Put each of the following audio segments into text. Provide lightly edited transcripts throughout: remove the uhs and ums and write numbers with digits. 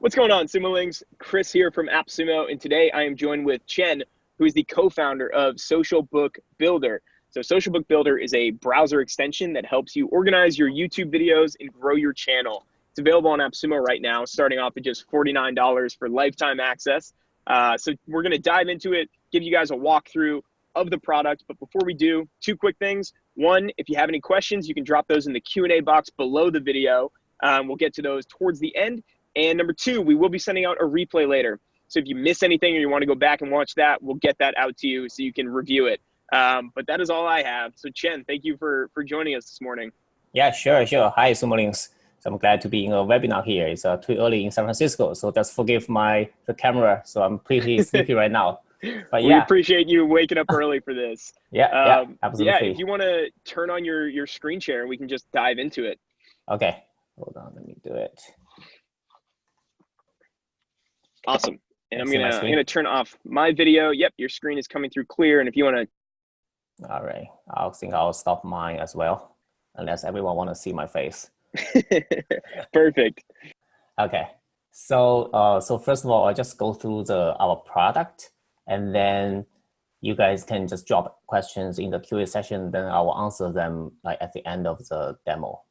What's going on, Sumolings? Chris here from AppSumo, and today I am joined with Chen, who is the co-founder of SocialBook Builder. So SocialBook Builder is a browser extension that helps you organize your YouTube videos and grow your channel. It's available on AppSumo right now, starting off at just $49 for lifetime access. So we're going to dive into it, give you guys a walkthrough of the product. But before we do, two quick things. One, if you have any questions, you can drop those in the Q&A box below the video. We'll get to those towards the end. And number two, we will be sending out a replay later. So if you miss anything or you want to go back and watch that, we'll get that out to you so you can review it. But that is all I have. So Chen, thank you for joining us this morning. Yeah, sure. Hi, Sumolings. So I'm glad to be in a webinar here. It's too early in San Francisco, so just forgive the camera. So I'm pretty sleepy right now. But we appreciate you waking up early for this. Yeah, absolutely. Yeah, if you want to turn on your screen share, we can just dive into it. Okay, hold on, let me do it. Awesome. And I'm gonna turn off my video. Yep, your screen is coming through clear. And if you want to, all right, I think I'll stop mine as well, unless everyone want to see my face. Perfect. Okay. So so first of all, I'll just go through our product, and then you guys can just drop questions in the QA session. Then I will answer them at the end of the demo.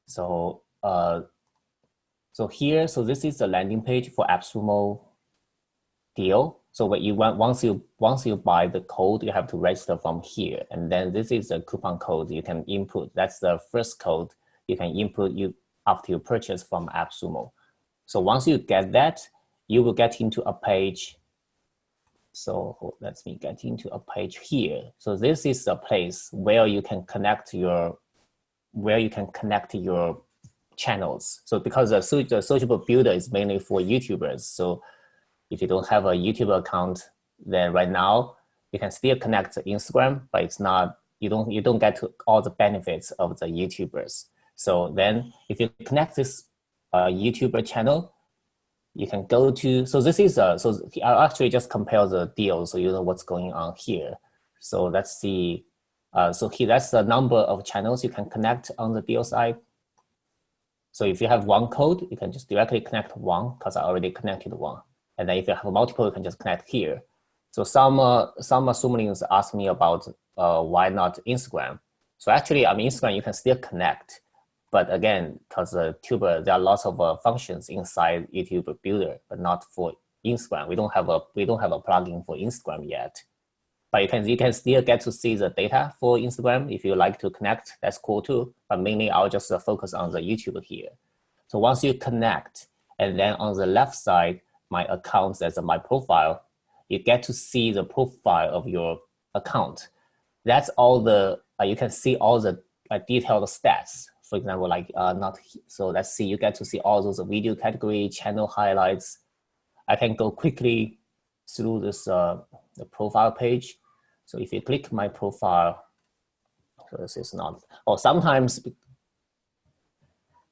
So so this is the landing page for AppSumo deal. So when once you buy the code, you have to register from here, and then this is the coupon code you can input. That's the first code you can input after you purchase from AppSumo. So once you get that, you will get into a page. So let me get into a page here. So this is a place where you can connect your channels. So because the SocialBook Builder is mainly for YouTubers. So if you don't have a YouTube account, then right now you can still connect to Instagram, but it's not, you don't get to all the benefits of the YouTubers. So then if you connect this YouTuber channel, you can go to, so this is, so I'll actually just compare the deals so you know what's going on here. So let's see, so here that's the number of channels you can connect on the deal side. So if you have one code, you can just directly connect one because I already connected one. And then if you have multiple, you can just connect here. So some Sumolings ask me about why not Instagram. So actually, on Instagram, you can still connect. But again, because Tuber, there are lots of functions inside YouTube Builder, but not for Instagram. We don't have a plugin for Instagram yet. But you can still get to see the data for Instagram. If you like to connect, that's cool too. But mainly I'll just focus on the YouTube here. So once you connect, and then on the left side, my accounts, that's my profile, you get to see the profile of your account. That's all you can see all the detailed stats. For example, so let's see, you get to see all those video category, channel highlights. I can go quickly through this the profile page. So if you click my profile, so this is not, or sometimes,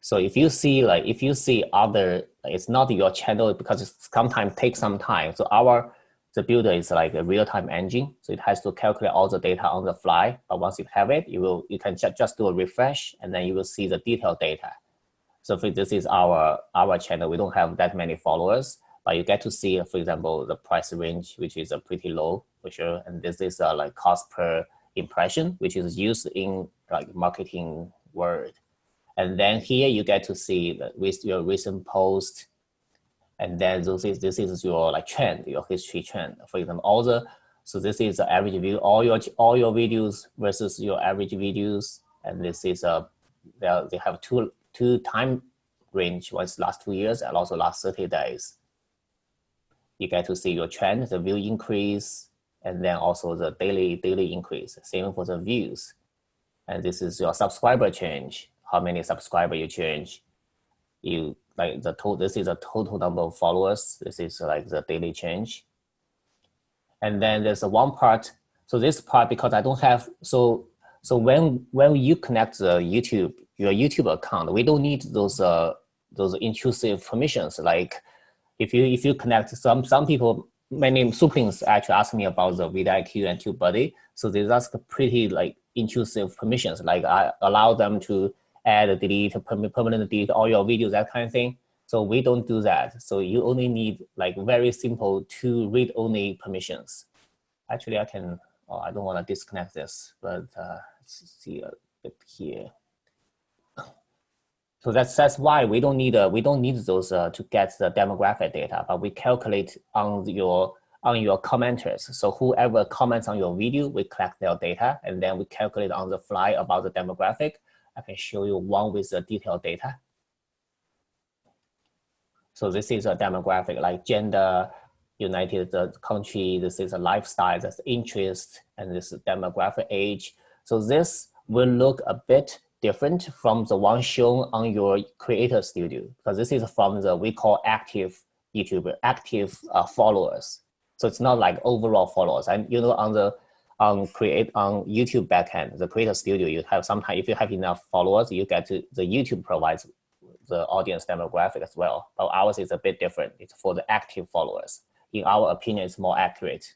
so if you see other, it's not your channel because it sometimes takes some time. So the builder is like a real-time engine. So it has to calculate all the data on the fly. But once you have it, you can just do a refresh and then you will see the detailed data. So if this is our channel, we don't have that many followers, but you get to see, for example, the price range, which is pretty low for sure. And this is like cost per impression, which is used in like marketing word. And then here you get to see with your recent post. And then this is your trend, your history trend. For example, so this is the average view, all your videos versus your average videos. And this is they have two time range, one's last 2 years and also last 30 days. You get to see your trend, the view increase, and then also the daily increase. Same for the views. And this is your subscriber change, how many subscribers you change. This is a total number of followers. This is like the daily change. And then there's one part. So this part, because I don't have, so when you connect your YouTube account, we don't need those intrusive permissions. Like if you connect, some people, many Suplings actually ask me about the vidIQ and TubeBuddy. So they ask pretty intrusive permissions. Like I allow them to add, delete, permanently delete all your videos, that kind of thing. So we don't do that. So you only need like very simple 2 read-only permissions. Actually, I can, oh, I don't want to disconnect this, but let's see a bit here. So that's why we don't need those to get the demographic data, but we calculate on your commenters. So whoever comments on your video, we collect their data, and then we calculate on the fly about the demographic. I can show you one with the detailed data. So this is a demographic like gender, United country, this is a lifestyle, that's interest, and this is demographic age. So this will look a bit different from the one shown on your creator studio, because this is from the, we call active YouTuber, active followers. So it's not like overall followers. And you know, on YouTube backend, the creator studio, you have sometimes, if you have enough followers, you get to, the YouTube provides the audience demographic as well. But ours is a bit different. It's for the active followers. In our opinion, it's more accurate.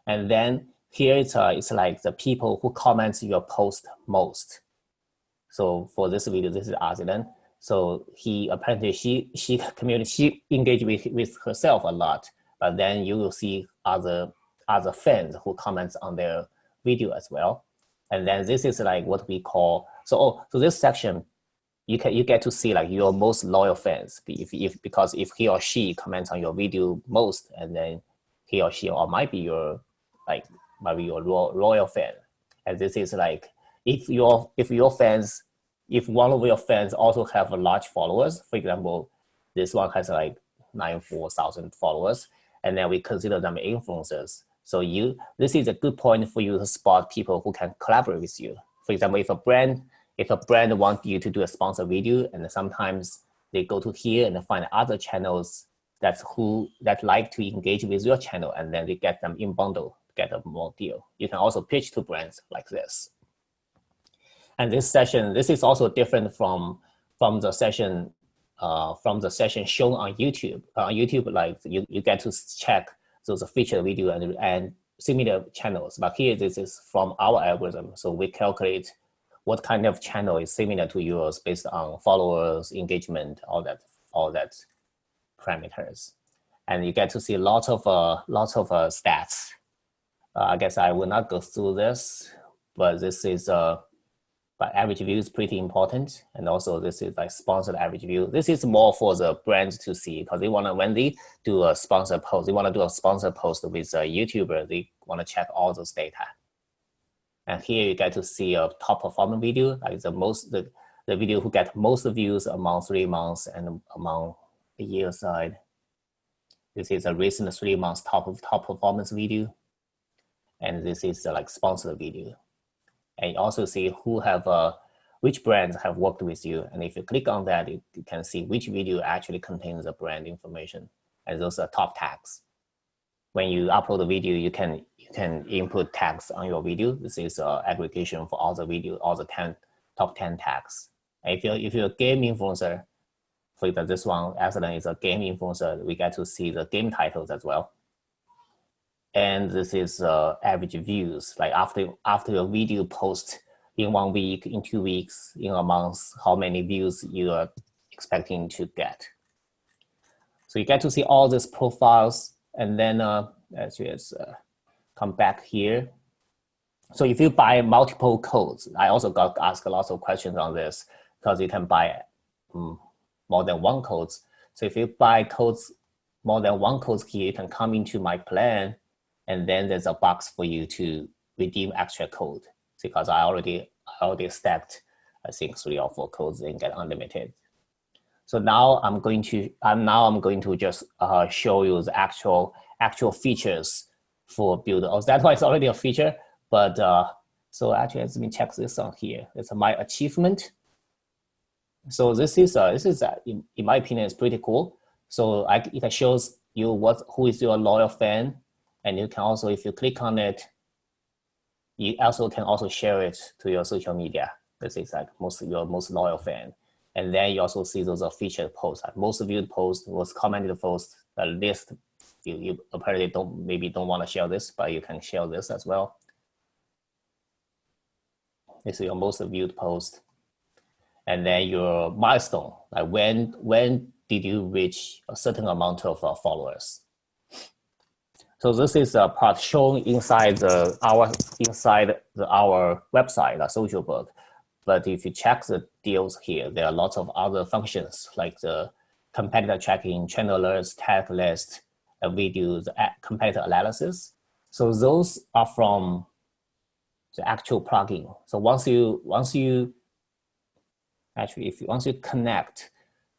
And then here it's like the people who comments your post most. So for this video, this is Azilan. So he apparently she engaged with herself a lot, but then you will see other fans who comments on their video as well. And then this is like what we call, so this section, you get to see like your most loyal fans, because if he or she comments on your video most, and then he or she or might be your loyal fan. And this is like if one of your fans also have a large followers, for example, this one has like 94,000 followers, and then we consider them influencers. So this is a good point for you to spot people who can collaborate with you. For example, if a brand wants you to do a sponsor video, and sometimes they go to here and find other channels that like to engage with your channel, and then they get them in bundle, get a more deal. You can also pitch to brands like this. And this is also different from the session shown on YouTube. YouTube, like you get to check those featured video and similar channels. But here, this is from our algorithm. So we calculate what kind of channel is similar to yours based on followers, engagement, all that parameters. And you get to see lots of stats. I guess I will not go through this, but this is but average view is pretty important. And also this is like sponsored average view. This is more for the brands to see, because they want to, when they do a sponsor post, they want to do a sponsor post with a YouTuber, they want to check all those data. And here you get to see a top performing video, like the video who get most views among 3 months and among the year side. This is a recent 3 months top performance video. And this is like sponsored video. And you also see which brands have worked with you. And if you click on that, you can see which video actually contains the brand information. And those are top tags. When you upload a video, you can input tags on your video. This is aggregation for all the video, all the top 10 tags. And if you're a game influencer, for example, this one, Aslan is a game influencer, we get to see the game titles as well. And this is average views, like after a video post in 1 week, in 2 weeks, in a month, how many views you are expecting to get. So you get to see all these profiles. And then let's just come back here. So if you buy multiple codes, I also got asked lots of questions on this, because you can buy more than 1 codes. So if you buy codes, more than 1 codes here, you can come into my plan, and then there's a box for you to redeem extra code, because I already stacked, I think 3 or 4 codes and get unlimited. So now I'm going to just show you the actual features for Builder. Oh, that one is already a feature, but so actually let me check this on here. It's my achievement. So this is in my opinion, is pretty cool. So it shows you who is your loyal fan, and you can also, if you click on it, you also can also share it to your social media. This is like your most loyal fan. And then you also see those are featured posts, like most viewed posts, most commented posts, the list. You apparently don't want to share this, but you can share this as well. This is your most viewed post. And then your milestone, like when did you reach a certain amount of followers. So this is a part shown inside our website, SocialBook. But if you check the deals here, there are lots of other functions like the competitor tracking, channel alerts, tag list, videos, competitor analysis. So those are from the actual plugin. So once you connect,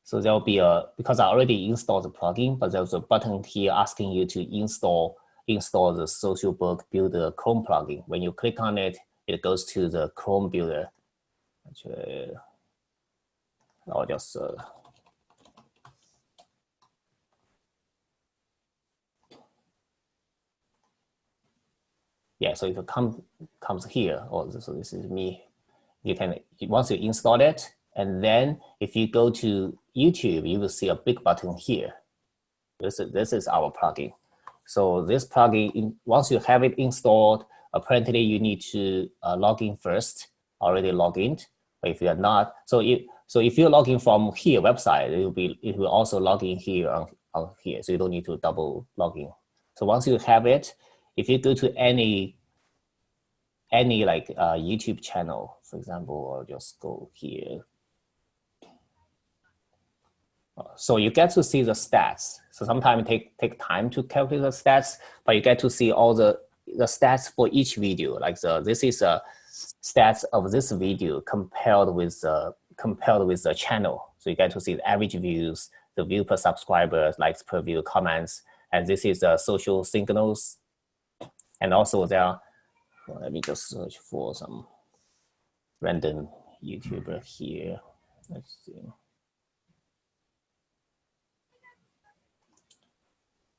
so there'll be because I already installed the plugin, but there's a button here asking you to install the SocialBook Builder Chrome plugin. When you click on it, it goes to the Chrome Builder. Actually, I'll just yeah. So if it comes here, so this is me. You can once you install it, and then if you go to YouTube, you will see a big button here. This is our plugin. So this plugin, once you have it installed, apparently you need to log in first. Already log in. But if you are not, so if you log in from here website, it will also log in here on here. So you don't need to double log in. So once you have it, if you go to any like YouTube channel, for example, or just go here. So you get to see the stats. So sometimes it take time to calculate the stats, but you get to see all the stats for each video. Like this is a stats of this video compared with the channel. So you get to see the average views, the view per subscriber, likes per view, comments, and this is social signals. And also there, let me just search for some random YouTuber here. Let's see.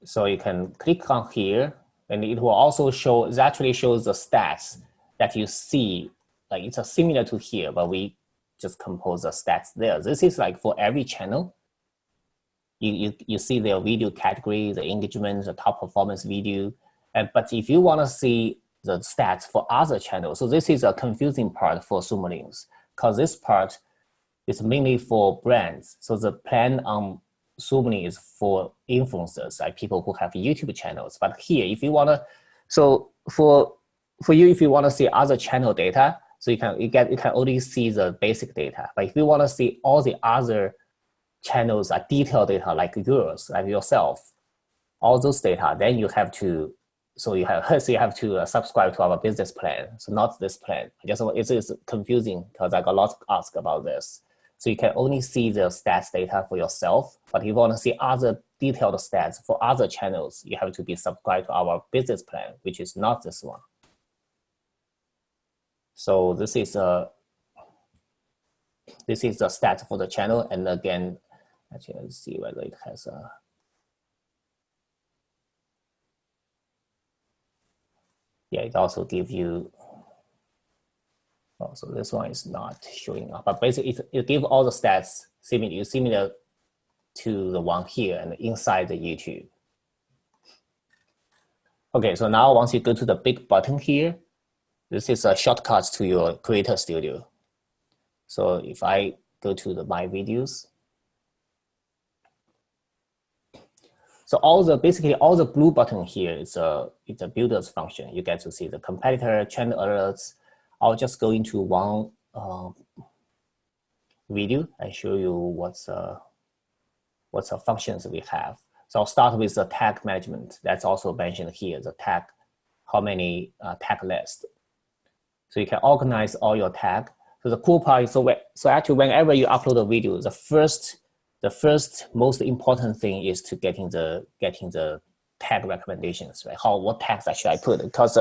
So you can click on here, and it will also show, it actually shows the stats that you see. Like it's similar to here, but we just compose the stats there. This is like for every channel. You see their video category, the engagement, the top performance video. But if you want to see the stats for other channels, so this is a confusing part for Sumo Links, because this part is mainly for brands. So the plan on Sumo Link is for influencers, like people who have YouTube channels. But here, if you want to, so for you, if you want to see other channel data, so you can only see the basic data. But if you want to see all the other channels, detailed data like yours, like yourself, all those data, then you have to. So you have to subscribe to our business plan. So not this plan. It's confusing because I got lots of ask about this. So you can only see the stats data for yourself, but if you want to see other detailed stats for other channels, you have to be subscribed to our business plan, which is not this one. So this is the stats for the channel, and again, actually let's see whether it has a. Yeah, it also gives you. Oh, so this one is not showing up, but basically it gives all the stats similar to the one here and inside the YouTube. Okay, so now once you go to the big button here, this is a shortcut to your Creator Studio. So if I go to my videos, so basically all the blue button here is a builder's function. You get to see the competitor, channel alerts. I'll just go into one video and show you what's the functions we have. So I'll start with the tag management. That's also mentioned here, the tag, how many tag lists. So you can organize all your tag. So the cool part is, so actually whenever you upload a video, the first most important thing is to getting the tag recommendations, right? What tags should I put? Because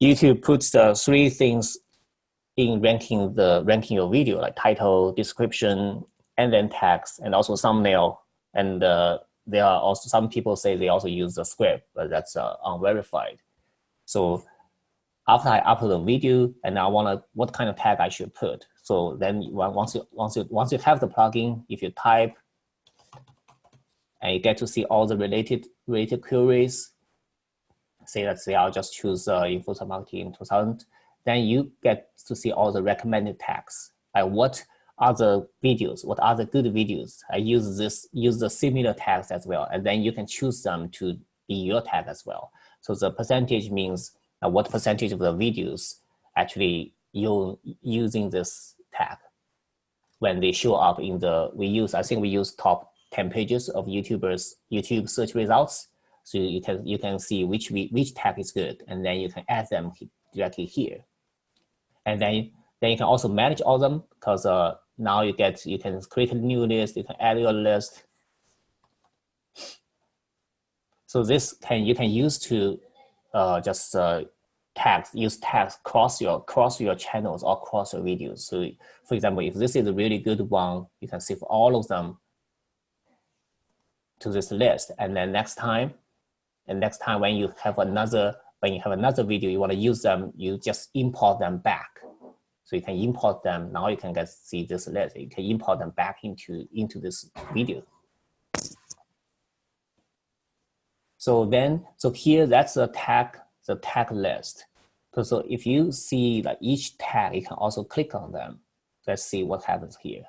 YouTube puts the 3 things in ranking your video, like title, description, and then tags, and also thumbnail. And there are also some people say they also use the script, but that's unverified. So after I upload a video and I what kind of tag I should put. So then once you have the plugin, if you type, and you get to see all the related queries. Say I'll just choose influencer marketing 2000. Then you get to see all the recommended tags. What other videos, what other good videos. I use the similar tags as well, and then you can choose them to be your tag as well. So the percentage means what percentage of the videos actually you're using this tag when they show up in the, I think we use top 10 pages of YouTube search results. So you can see which tag is good, and then you can add them directly here. And then you can also manage all of them, because now you can create a new list, you can add your list. So this you can use to just use tags cross your channels or cross your videos. So for example, if this is a really good one, you can save all of them to this list. And then next time when you have another video you want to use them, you just import them back. So you can import them. Now you can see this list. You can import them back into this video. So here that's the tag list. So if you see like each tag, you can also click on them. Let's see what happens here.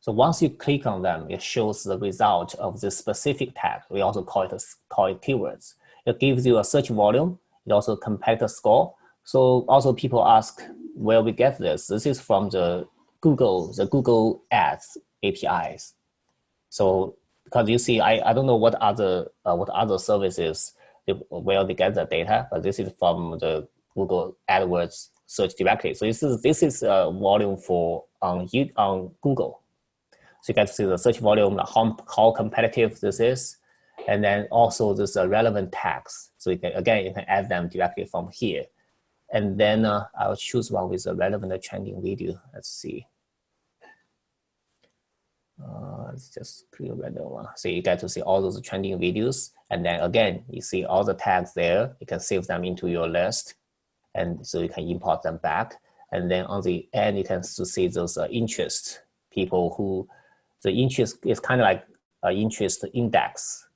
So once you click on them, it shows the result of this specific tag. We also call it keywords. It gives you a search volume. It also competitor score. So also people ask where we get this. This is from the Google Ads APIs. So because you see, I don't know what other services where they get the data, but this is from the Google AdWords search directly. So this is a volume for on Google. So you get to see the search volume, how competitive this is, and then also this relevant tags. So you can add them directly from here. And then I'll choose one with a relevant trending video. Let's see. Let's just create a random one. So you get to see all those trending videos. And then again, you see all the tags there. You can save them into your list. And so you can import them back. And then on the end, you can see those interest people who, the interest is kind of like an interest index.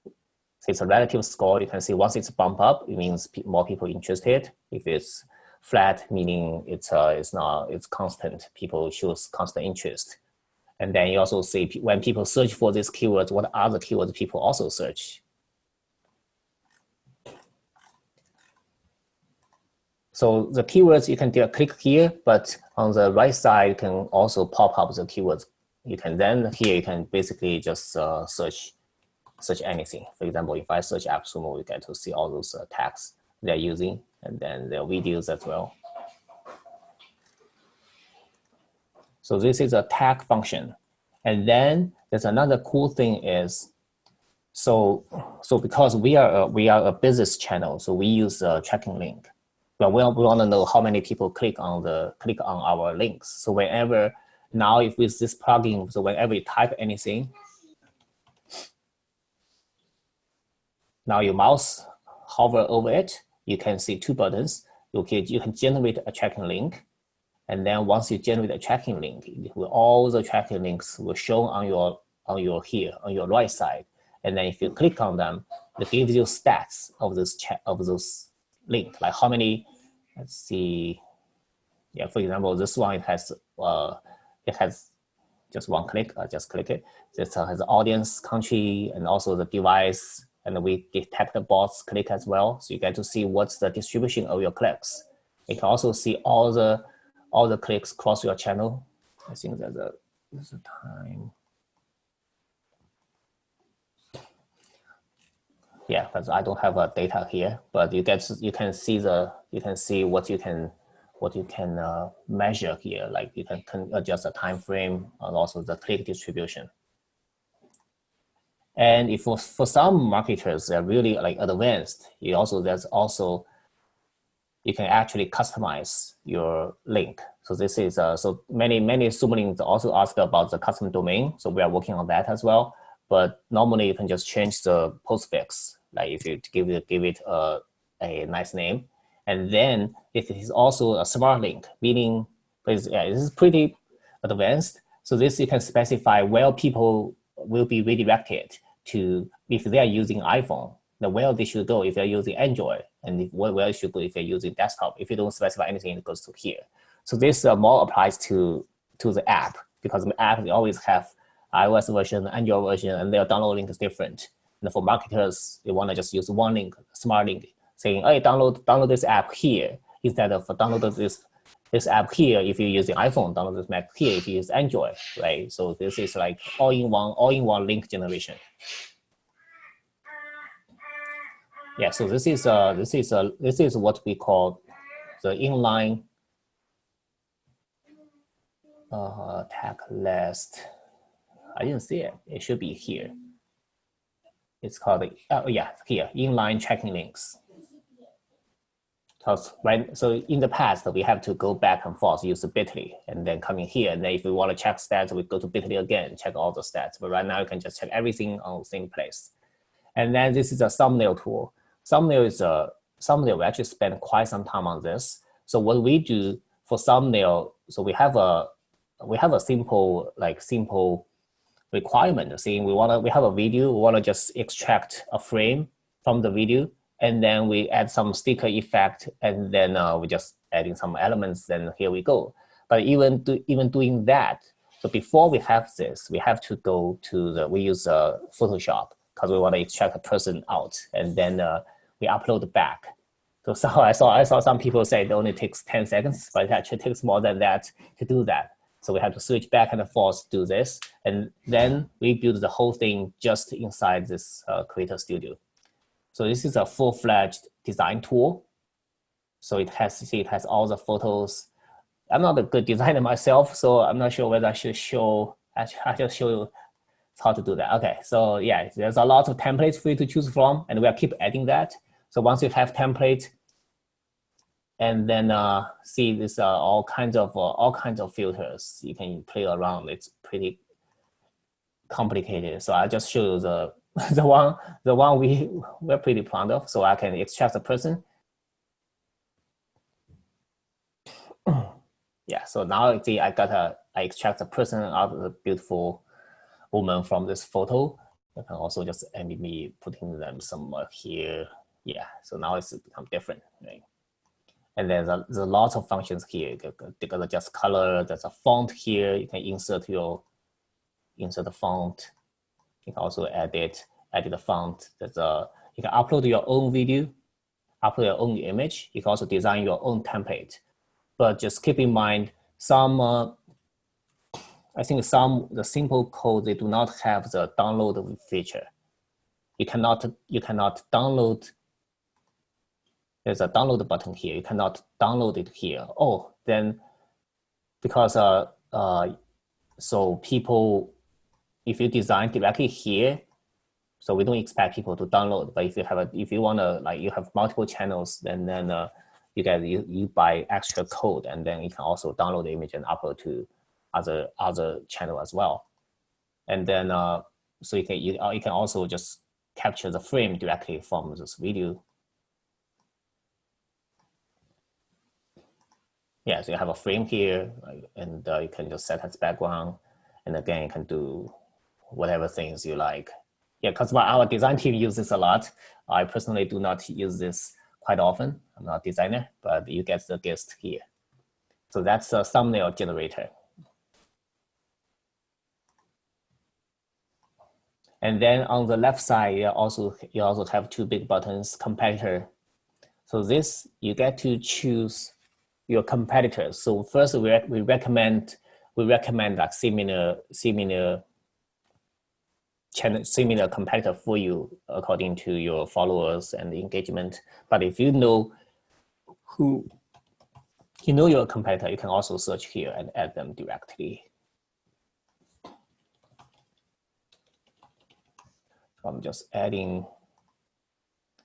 So it's a relative score. You can see once it's bump up, it means more people interested. If it's flat, meaning it's constant. People shows constant interest. And then you also see when people search for these keywords, what other keywords people also search. So the keywords, you can click here, but on the right side, you can also pop up the keywords. You can basically just search anything. For example, if I search AppSumo, you get to see all those tags they're using, and then their videos as well. So this is a tag function. And then there's another cool thing is, so because we are a business channel, so we use a tracking link. But we want to know how many people click on our links. So whenever, now if with this plugin, so whenever you type anything, now your mouse hover over it, you can see two buttons. You can generate a tracking link. And then once you generate a tracking link, all the tracking links will show on your right side. And then if you click on them, it gives you stats of those links, like how many. Let's see. Yeah, for example, this one it has just one click. I just click it. This has the audience, country, and also the device. And we detect the bots click as well. So you get to see what's the distribution of your clicks. You can also see all the clicks across your channel. I think there's a time. Yeah, because I don't have a data here, but you can see what you can measure here. Like you can adjust the time frame and also the click distribution. And if for some marketers they're really like advanced, you can actually customize your link. So this is so many Sumo links also ask about the custom domain. So we are working on that as well. But normally you can just change the postfix. Like if you give it a nice name, and then if it is also a smart link, meaning this is pretty advanced. So this you can specify where people will be redirected to if they are using iPhone, then where they should go if they're using Android, and where it should go if they're using desktop. If you don't specify anything, it goes to here. So this more applies to the app, because the app they always have iOS version, Android version, and their download link is different. And for marketers, they want to just use one link, smart link, saying, hey, download this app here instead of download this app here if you're using iPhone, download this Mac here if you use Android, right? So this is like all-in-one link generation. Yeah, so this is what we call the inline tag list. I didn't see it. It should be here. It's called yeah, here, inline tracking links. So in the past we have to go back and forth, use Bitly, and then come in here. And then if we want to check stats, we go to Bitly again, check all the stats. But right now you can just check everything on the same place. And then this is a thumbnail tool. Thumbnail we actually spend quite some time on this. So what we do for thumbnail, so we have a simple requirement, saying we have a video, we want to just extract a frame from the video, and then we add some sticker effect, and then we just adding some elements, then here we go. But even doing that, so before we have this, we have to go to we use Photoshop, because we want to extract a person out, and then we upload back. So I saw some people say it only takes 10 seconds, but it actually takes more than that to do that. So we have to switch back and forth to do this, and then we build the whole thing just inside this Creator Studio. So this is a full-fledged design tool. So it has all the photos. I'm not a good designer myself, so I'm not sure whether I should show. I just show you how to do that. Okay, so yeah, there's a lot of templates for you to choose from, and we'll keep adding that. So once you have template, and then see this all kinds of filters you can play around. It's pretty complicated. So I just show you the one we're pretty proud of. So I can extract the person. Yeah. So now see I extract the person out of the beautiful woman from this photo. I can also just maybe putting them somewhere here. Yeah. So now it's become different, right? And there's a lot of functions here. Because just color, there's a font here. You can insert the font. You can also edit the font. You can upload your own video, upload your own image. You can also design your own template. But just keep in mind, I think the simple code, they do not have the download feature. You cannot download. There's a download button here. You cannot download it here. Oh, then because so people, if you design directly here, so we don't expect people to download. But if you want to, like, you have multiple channels, then you buy extra code, and then you can also download the image and upload to other channel as well. And then so you can also just capture the frame directly from this video. Yeah, so you have a frame here, and you can just set as background, and again you can do whatever things you like. Yeah, because our design team uses this a lot. I personally do not use this quite often. I'm not a designer, but you get the gist here. So that's a thumbnail generator. And then on the left side, you also have two big buttons, competitor. So this, you get to choose your competitors. So first we recommend like similar competitor for you according to your followers and engagement. But if you know your competitor, you can also search here and add them directly. So I'm just adding.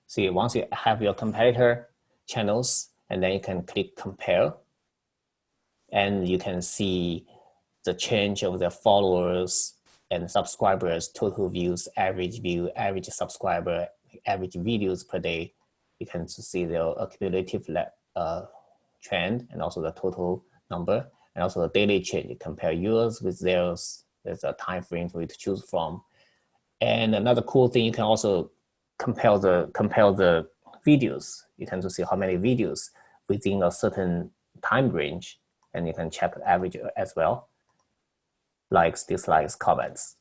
See, once you have your competitor channels, and then you can click compare, and you can see the change of the followers and subscribers, total views, average view, average subscriber, average videos per day. You can see the accumulative trend, and also the total number, and also the daily change. You compare yours with theirs. There's a time frame for you to choose from. And another cool thing, you can also compare the videos. You can see how many videos within a certain time range, and you can check the average as well. likes, dislikes, comments.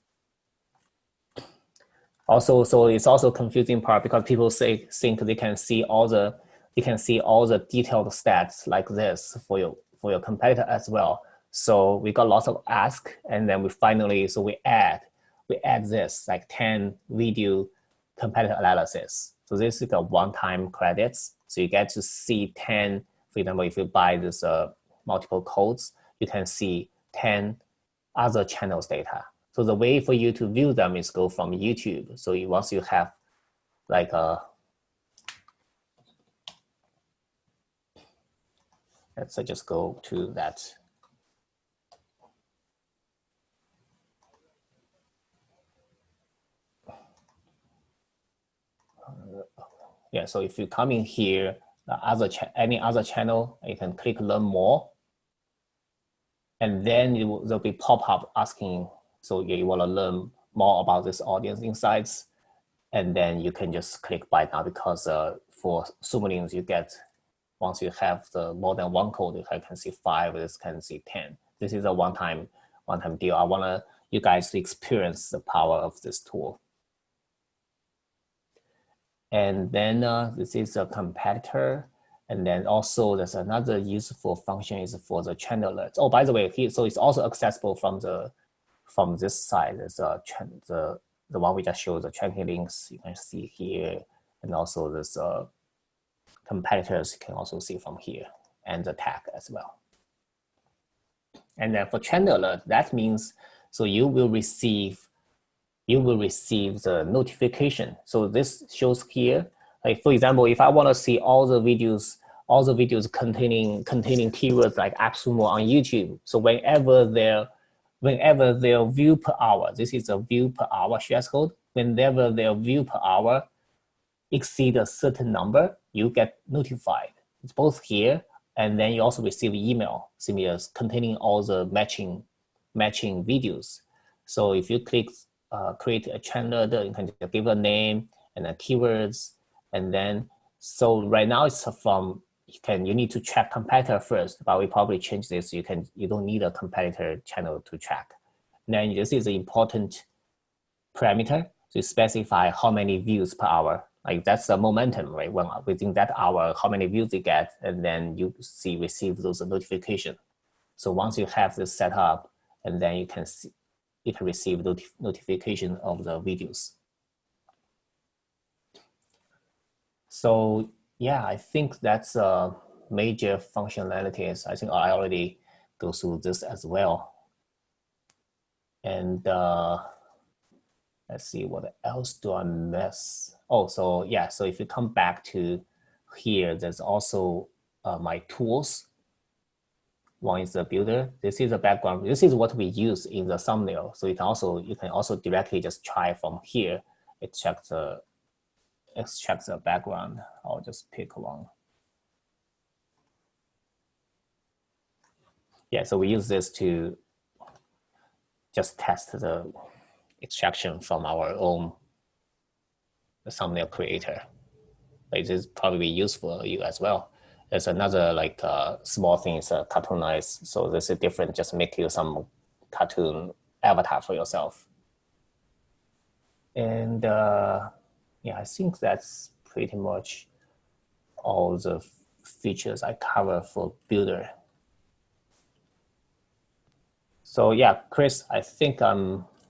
Also, so it's also a confusing part because people think they can see all the detailed stats like this for your competitor as well. So we got lots of ask, and then we add this like 10 video competitor analysis. So this is a one-time credits. So you get to see 10, for example, if you buy this multiple codes, you can see 10 other channels data. So the way for you to view them is go from YouTube. So once you have like let's just go to that. Yeah, so if you come in here, any other channel, you can click learn more. And then there'll be pop-up asking, so you want to learn more about this audience insights. And then you can just click buy now because for Sumo, you get, once you have the more than one code, you can see 5, this can see 10. This is a one-time deal. I want you guys to experience the power of this tool. And then this is a competitor. And then also there's another useful function is for the channel alerts. Oh, by the way, so it's also accessible from this side. There's the one we just showed, the tracking links you can see here. And also this competitors you can also see from here, and the tag as well. And then for channel alert, that means, so you will receive the notification. So this shows here, like for example, if I want to see all the videos containing keywords like AppSumo on YouTube. So whenever their view per hour, this is a view per hour shares code. Whenever their view per hour exceed a certain number, you get notified. It's both here, and then you also receive email similar containing all the matching videos. So if you click create a channel, you can give a name and then keywords, and then so right now it's from you need to check competitor first, but we probably change this. You don't need a competitor channel to track. And then this is an important parameter to specify how many views per hour. Like that's the momentum, right? When within that hour, how many views they get, and then you receive those notifications. So once you have this set up, and then you can receive notification of the videos. So yeah, I think that's major functionalities. I think I already go through this as well. And let's see, what else do I miss? Oh, so yeah, so if you come back to here, there's also my tools. One is the builder. This is the background. This is what we use in the thumbnail. So you can also directly just try from here, extract the background. I'll just pick one. Yeah, so we use this to just test the extraction from our own thumbnail creator. Like, this is probably useful for you as well. There's another like small thing is cartoonized. So this is different, just make you some cartoon avatar for yourself. And yeah, I think that's pretty much all the features I cover for Builder. So yeah, Chris, I think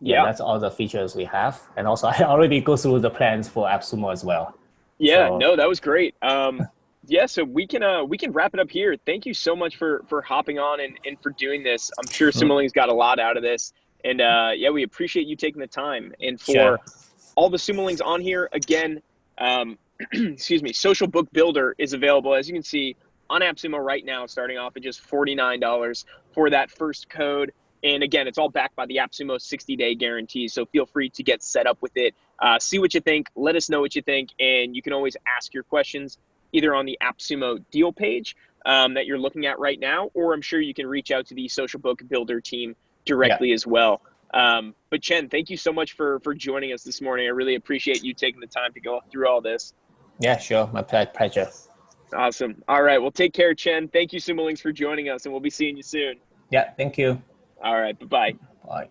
yeah, that's all the features we have. And also I already go through the plans for AppSumo as well. Yeah, so, no, that was great. Yeah, so we can wrap it up here. Thank you so much for hopping on and for doing this. I'm sure Sumoling's got a lot out of this. And yeah, we appreciate you taking the time. And for all the Sumolings on here, again, excuse me, SocialBook Builder is available, as you can see, on AppSumo right now, starting off at just $49 for that first code. And again, it's all backed by the AppSumo 60-day guarantee. So feel free to get set up with it. See what you think. Let us know what you think. And you can always ask your questions either on the AppSumo deal page that you're looking at right now, or I'm sure you can reach out to the SocialBook Builder team directly as well. But Chen, thank you so much for joining us this morning. I really appreciate you taking the time to go through all this. Yeah, sure. My pleasure. Awesome. All right. Well, take care, Chen. Thank you, Sumolings, for joining us, and we'll be seeing you soon. Yeah, thank you. All right. Bye-bye. Bye.